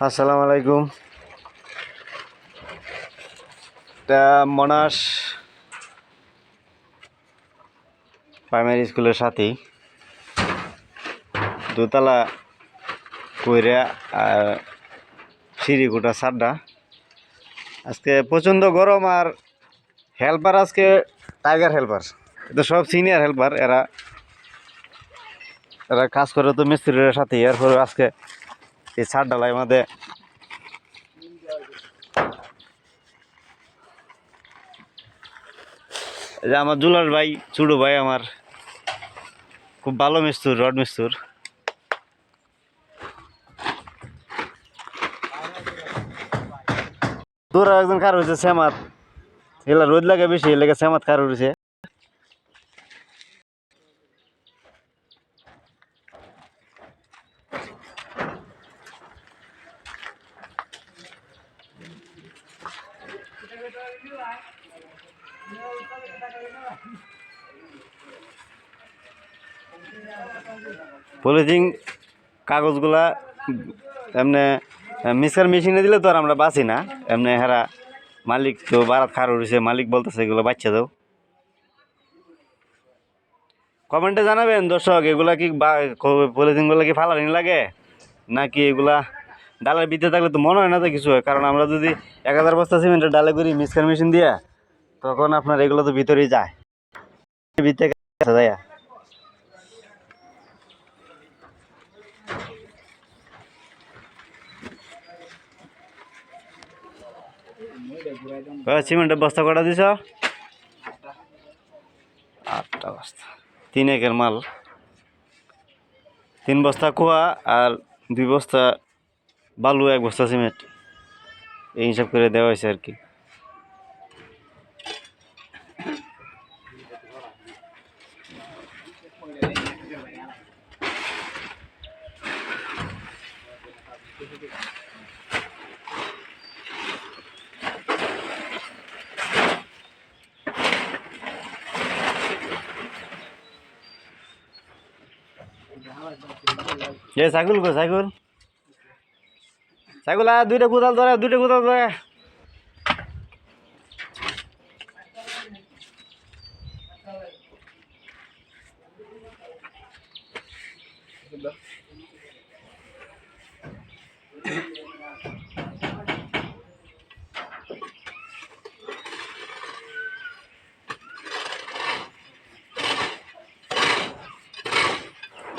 আসসালামু আলাইকুম। এটা মনাস প্রাইমারি স্কুলের সাথেই দোতলা কইরা আর সিঁড়িকুটা সাড্ডা। আজকে প্রচণ্ড গরম আর হেল্পার আজকে টাইগার হেল্পার, এটা সব সিনিয়র হেল্পার। এরা এরা কাজ করে তো মিস্ত্রির সাথে। এরপরে আজকে এই ছাদ ঢালাই মধ্যে এই যে আমার জুলার ভাই, চুড়ু ভাই, আমার খুব ভালো মিস্তুর, রড মিস্তুর। তোরা একজন কার হয়েছে শ্যামাত, এগুলা রোদ লাগে বেশি, এ লেগে শ্যামাত কার হয়েছে। পলিথিন কাগজগুলা এমনি মিক্সার মেশিনে দিলে তো আর আমরা বাঁচি না। এমনি হেরা মালিক তো বারাত খার উঠেছে, মালিক বলতেছে এগুলো বাচ্চা দাও। কমেন্টে জানাবেন দর্শক, এগুলা কি পলিথিনগুলো কি ফালানি লাগে নাকি এগুলা ডালের ভিতরে থাকলে তো মনে হয় না তো কিছু হয়। কারণ আমরা যদি 1000 বস্তা সিমেন্টের ডালে করি মিক্সার মেশিন দিয়া, তখন আপনার এগুলো তো ভিতরেই যায়, ভিতরে যায়। সিমেন্টের বস্তা কটা দিছ? 8টা বস্তা, 3 একের মাল। 3 বস্তা কুয়া আর 2 বস্তা বালু, 1 বস্তা সিমেন্ট, এই হিসাব করে দেওয়া হয়েছে আর কি। সাইকেল কো সাইকেল, সাইকেল আর 2টা কোদাল ধরে, 2টা কোদাল ধরে।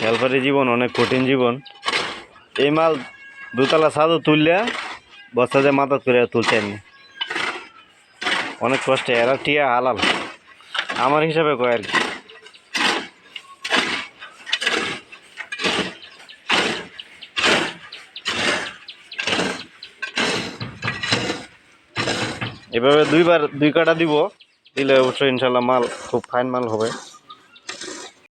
হেলপারের জীবন অনেক কঠিন জীবন। এই মাল দোতলা ছাদও তুললে বস্তা দিয়ে মাথা করে তুলতে নি, অনেক কষ্টে। এরা টিয়া হালাল আমার হিসাবে কয় আর কি। এভাবে 2 কাটা দিব, দিলে অবশ্যই ইনশাল্লাহ মাল খুব ফাইন মাল হবে।